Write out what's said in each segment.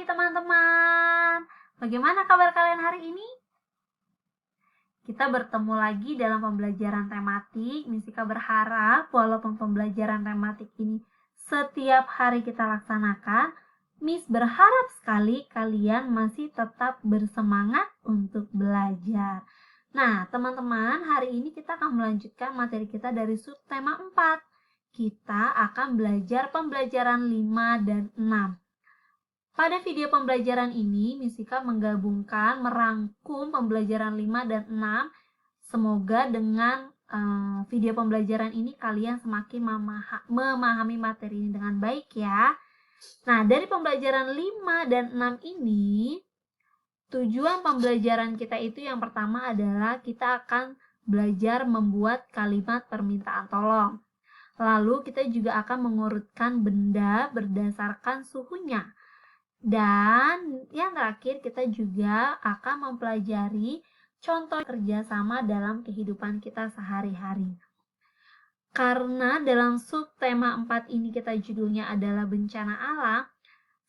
teman-teman, bagaimana kabar kalian hari ini? Kita bertemu lagi dalam pembelajaran tematik. Misika berharap walaupun pembelajaran tematik ini setiap hari kita laksanakan, Miss berharap sekali kalian masih tetap bersemangat untuk belajar. Nah, teman-teman, hari ini kita akan melanjutkan materi kita dari subtema 4. Kita akan belajar pembelajaran 5 dan 6. Pada video pembelajaran ini, Misika menggabungkan, merangkum pembelajaran 5 dan 6. Semoga dengan video pembelajaran ini kalian semakin memahami materi ini dengan baik ya. Nah, dari pembelajaran 5 dan 6 ini, tujuan pembelajaran kita itu yang pertama adalah kita akan belajar membuat kalimat permintaan tolong. Lalu kita juga akan mengurutkan benda berdasarkan suhunya. Dan yang terakhir kita juga akan mempelajari contoh kerjasama dalam kehidupan kita sehari-hari. Karena dalam subtema 4 ini kita judulnya adalah bencana alam,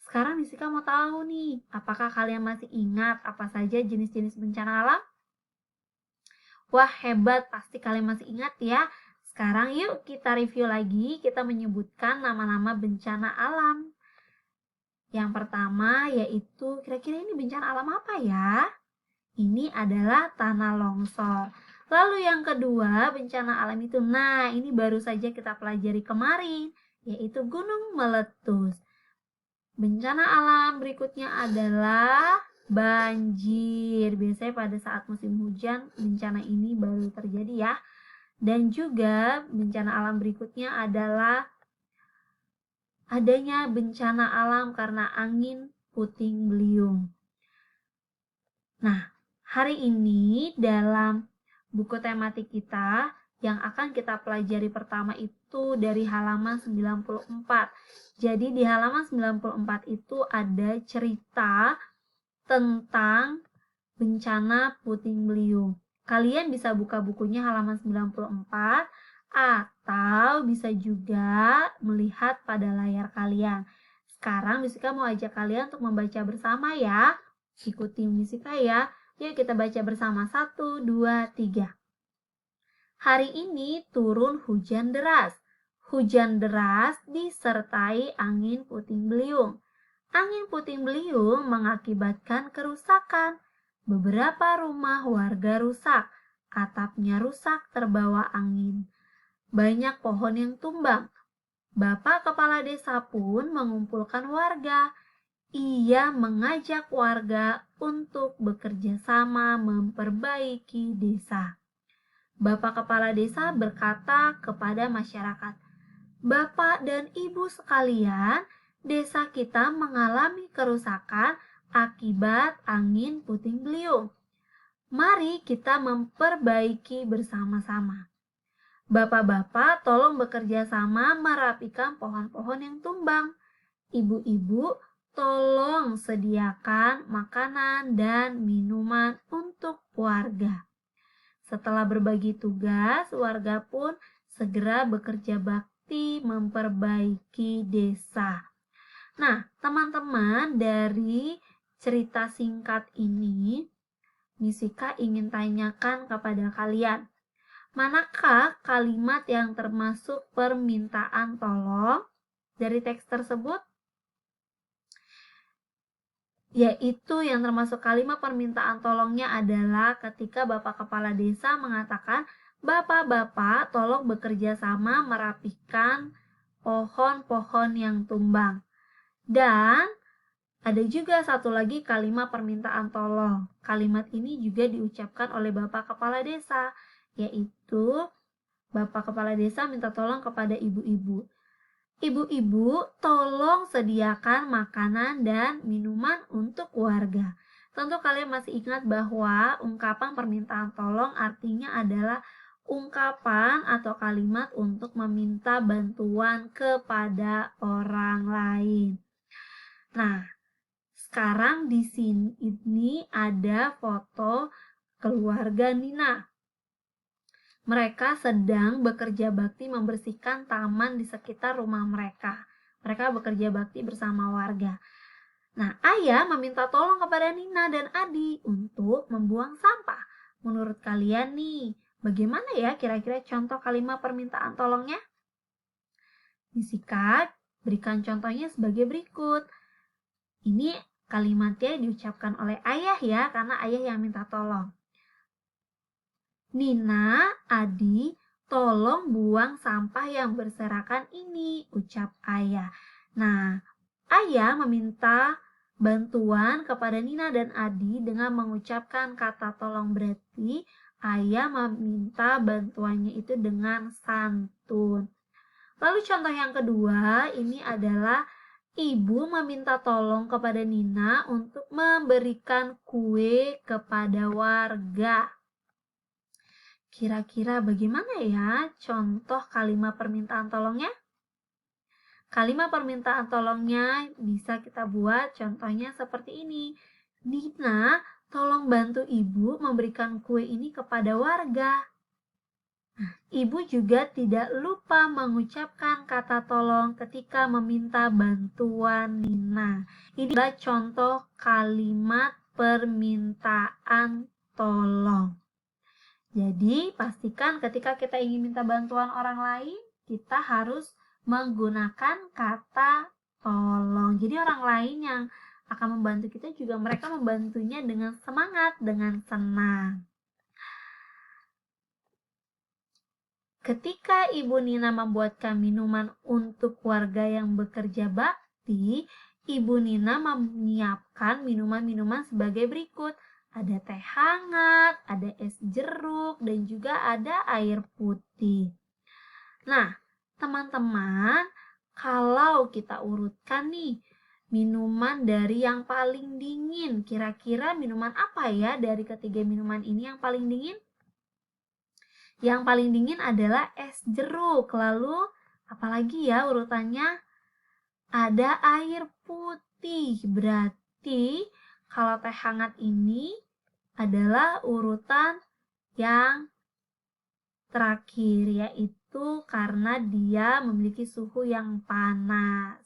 sekarang Misika mau tahu nih, apakah kalian masih ingat apa saja jenis-jenis bencana alam? Wah, hebat, pasti kalian masih ingat ya. Sekarang yuk kita review lagi, kita menyebutkan nama-nama bencana alam. Yang pertama yaitu, kira-kira ini bencana alam apa ya? Ini adalah tanah longsor. Lalu yang kedua, bencana alam itu, nah ini baru saja kita pelajari kemarin, yaitu gunung meletus. Bencana alam berikutnya adalah banjir. Biasanya pada saat musim hujan, bencana ini baru terjadi ya. Dan juga bencana alam berikutnya adalah adanya bencana alam karena angin puting beliung. Nah, hari ini dalam buku tematik kita yang akan kita pelajari pertama itu dari halaman 94. Jadi di halaman 94 itu ada cerita tentang bencana puting beliung. Kalian bisa buka bukunya halaman 94 atau bisa juga melihat pada layar kalian. Sekarang Misika mau ajak kalian untuk membaca bersama ya. Ikuti Misika ya. Yuk kita baca bersama. 1, 2, 3. Hari ini turun hujan deras. Hujan deras disertai angin puting beliung. Angin puting beliung mengakibatkan kerusakan. Beberapa rumah warga rusak. Atapnya rusak terbawa angin. Banyak pohon yang tumbang. Bapak kepala desa pun mengumpulkan warga. Ia mengajak warga untuk bekerja sama memperbaiki desa. Bapak kepala desa berkata kepada masyarakat, "Bapak dan Ibu sekalian, desa kita mengalami kerusakan akibat angin puting beliung. Mari kita memperbaiki bersama-sama. Bapak-bapak tolong bekerja sama merapikan pohon-pohon yang tumbang. Ibu-ibu tolong sediakan makanan dan minuman untuk warga." Setelah berbagi tugas, warga pun segera bekerja bakti memperbaiki desa. Nah, teman-teman, dari cerita singkat ini, Misika ingin tanyakan kepada kalian, manakah kalimat yang termasuk permintaan tolong dari teks tersebut? Yaitu yang termasuk kalimat permintaan tolongnya adalah ketika Bapak Kepala Desa mengatakan, "Bapak-bapak tolong bekerja sama merapikan pohon-pohon yang tumbang." Dan ada juga satu lagi kalimat permintaan tolong. Kalimat ini juga diucapkan oleh Bapak Kepala Desa, yaitu Bapak Kepala Desa minta tolong kepada ibu-ibu. "Ibu-ibu, tolong sediakan makanan dan minuman untuk warga." Tentu kalian masih ingat bahwa ungkapan permintaan tolong artinya adalah ungkapan atau kalimat untuk meminta bantuan kepada orang lain. Nah, sekarang di sini ada foto keluarga Nina. Mereka sedang bekerja bakti membersihkan taman di sekitar rumah mereka. Mereka bekerja bakti bersama warga. Nah, ayah meminta tolong kepada Nina dan Adi untuk membuang sampah. Menurut kalian nih, bagaimana ya kira-kira contoh kalimat permintaan tolongnya? Disikat, berikan contohnya sebagai berikut. Ini kalimatnya diucapkan oleh ayah ya, karena ayah yang minta tolong. Nina, Adi, tolong buang sampah yang berserakan ini, ucap ayah. Nah, ayah meminta bantuan kepada Nina dan Adi dengan mengucapkan kata tolong, berarti ayah meminta bantuannya itu dengan santun. Lalu contoh yang kedua, ini adalah ibu meminta tolong kepada Nina untuk memberikan kue kepada warga. Kira-kira bagaimana ya contoh kalimat permintaan tolongnya? Kalimat permintaan tolongnya bisa kita buat contohnya seperti ini. Nina, tolong bantu ibu memberikan kue ini kepada warga. Ibu juga tidak lupa mengucapkan kata tolong ketika meminta bantuan Nina. Ini adalah contoh kalimat permintaan tolong. Jadi, pastikan ketika kita ingin minta bantuan orang lain, kita harus menggunakan kata tolong. Jadi, orang lain yang akan membantu kita juga mereka membantunya dengan semangat, dengan senang. Ketika Ibu Nina membuatkan minuman untuk warga yang bekerja bakti, Ibu Nina menyiapkan minuman-minuman sebagai berikut. Ada teh hangat, ada es jeruk, dan juga ada air putih. Nah, teman-teman, kalau kita urutkan nih, minuman dari yang paling dingin, kira-kira minuman apa ya dari ketiga minuman ini yang paling dingin? Yang paling dingin adalah es jeruk. Lalu, apalagi ya urutannya? Ada air putih. Berarti, kalau teh hangat ini adalah urutan yang terakhir, yaitu karena dia memiliki suhu yang panas.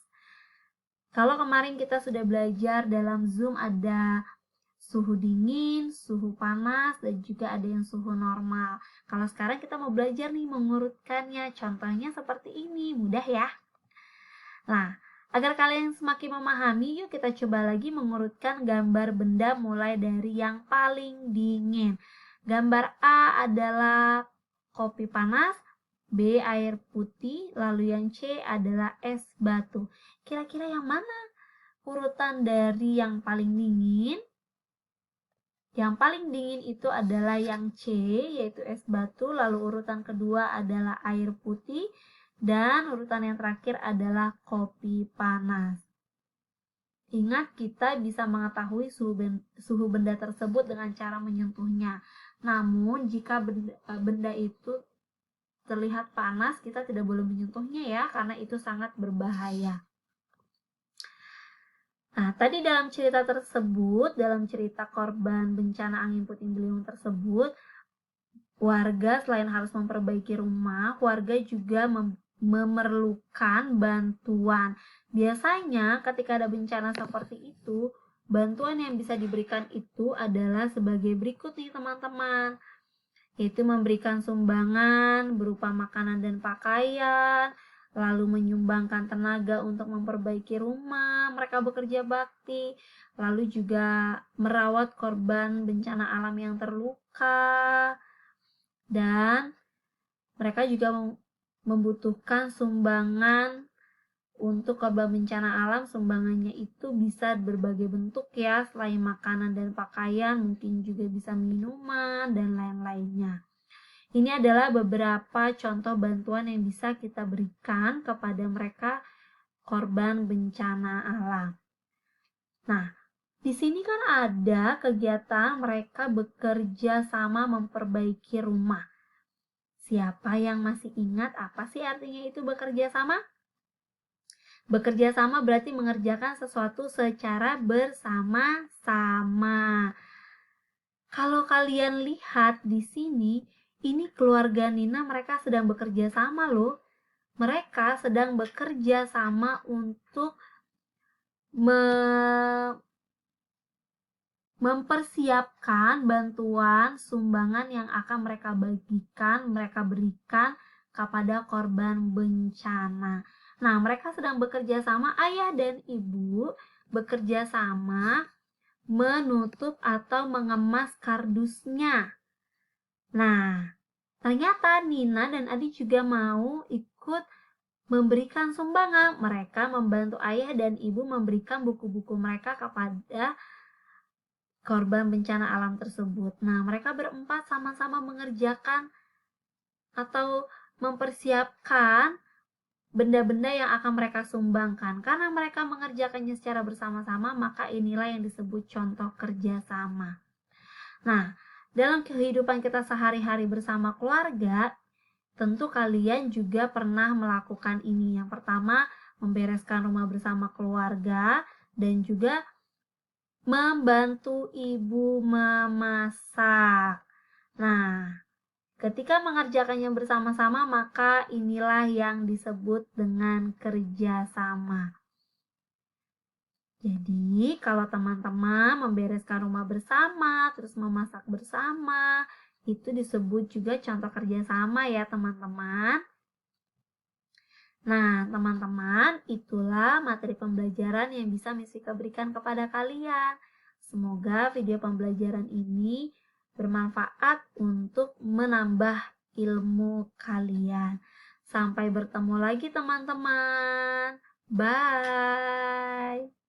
Kalau kemarin kita sudah belajar dalam Zoom ada suhu dingin, suhu panas, dan juga ada yang suhu normal. Kalau sekarang kita mau belajar nih mengurutkannya, contohnya seperti ini, mudah ya. Nah, agar kalian semakin memahami, yuk kita coba lagi mengurutkan gambar benda mulai dari yang paling dingin. Gambar A adalah kopi panas, B air putih, lalu yang C adalah es batu. Kira-kira yang mana urutan dari yang paling dingin? Yang paling dingin itu adalah yang C, yaitu es batu, lalu urutan kedua adalah air putih, dan urutan yang terakhir adalah kopi panas. Ingat, kita bisa mengetahui suhu benda tersebut dengan cara menyentuhnya. Namun, jika benda itu terlihat panas, kita tidak boleh menyentuhnya ya, karena itu sangat berbahaya. Nah, tadi dalam cerita tersebut, dalam cerita korban bencana angin puting beliung tersebut, warga selain harus memperbaiki rumah, warga juga memerlukan bantuan. Biasanya ketika ada bencana seperti itu, bantuan yang bisa diberikan itu adalah sebagai berikut nih teman-teman, yaitu memberikan sumbangan berupa makanan dan pakaian, lalu menyumbangkan tenaga untuk memperbaiki rumah mereka bekerja bakti, lalu juga merawat korban bencana alam yang terluka, dan mereka juga membutuhkan sumbangan untuk korban bencana alam. Sumbangannya itu bisa berbagai bentuk ya, selain makanan dan pakaian, mungkin juga bisa minuman dan lain-lainnya. Ini adalah beberapa contoh bantuan yang bisa kita berikan kepada mereka korban bencana alam. Nah, di sini kan ada kegiatan mereka bekerja sama memperbaiki rumah. Siapa yang masih ingat apa sih artinya itu bekerja sama? Bekerja sama berarti mengerjakan sesuatu secara bersama-sama. Kalau kalian lihat di sini, ini keluarga Nina, mereka sedang bekerja sama loh. Mereka sedang bekerja sama untuk mempersiapkan bantuan sumbangan yang akan mereka berikan kepada korban bencana. Nah, mereka sedang bekerja sama, ayah dan ibu bekerja sama menutup atau mengemas kardusnya. Nah, ternyata Nina dan Adi juga mau ikut memberikan sumbangan. Mereka membantu ayah dan ibu memberikan buku-buku mereka kepada korban bencana alam tersebut. Nah, mereka berempat sama-sama mengerjakan atau mempersiapkan benda-benda yang akan mereka sumbangkan. Karena mereka mengerjakannya secara bersama-sama, maka inilah yang disebut contoh kerjasama. Nah, dalam kehidupan kita sehari-hari bersama keluarga, tentu kalian juga pernah melakukan ini. Yang pertama, membereskan rumah bersama keluarga dan juga membantu ibu memasak. Nah, ketika mengerjakannya bersama-sama, maka inilah yang disebut dengan kerjasama. Jadi, kalau teman-teman membereskan rumah bersama, terus memasak bersama, itu disebut juga contoh kerjasama ya teman-teman. Nah, teman-teman, itulah materi pembelajaran yang bisa Miss Vika berikan kepada kalian. Semoga video pembelajaran ini bermanfaat untuk menambah ilmu kalian. Sampai bertemu lagi teman-teman. Bye.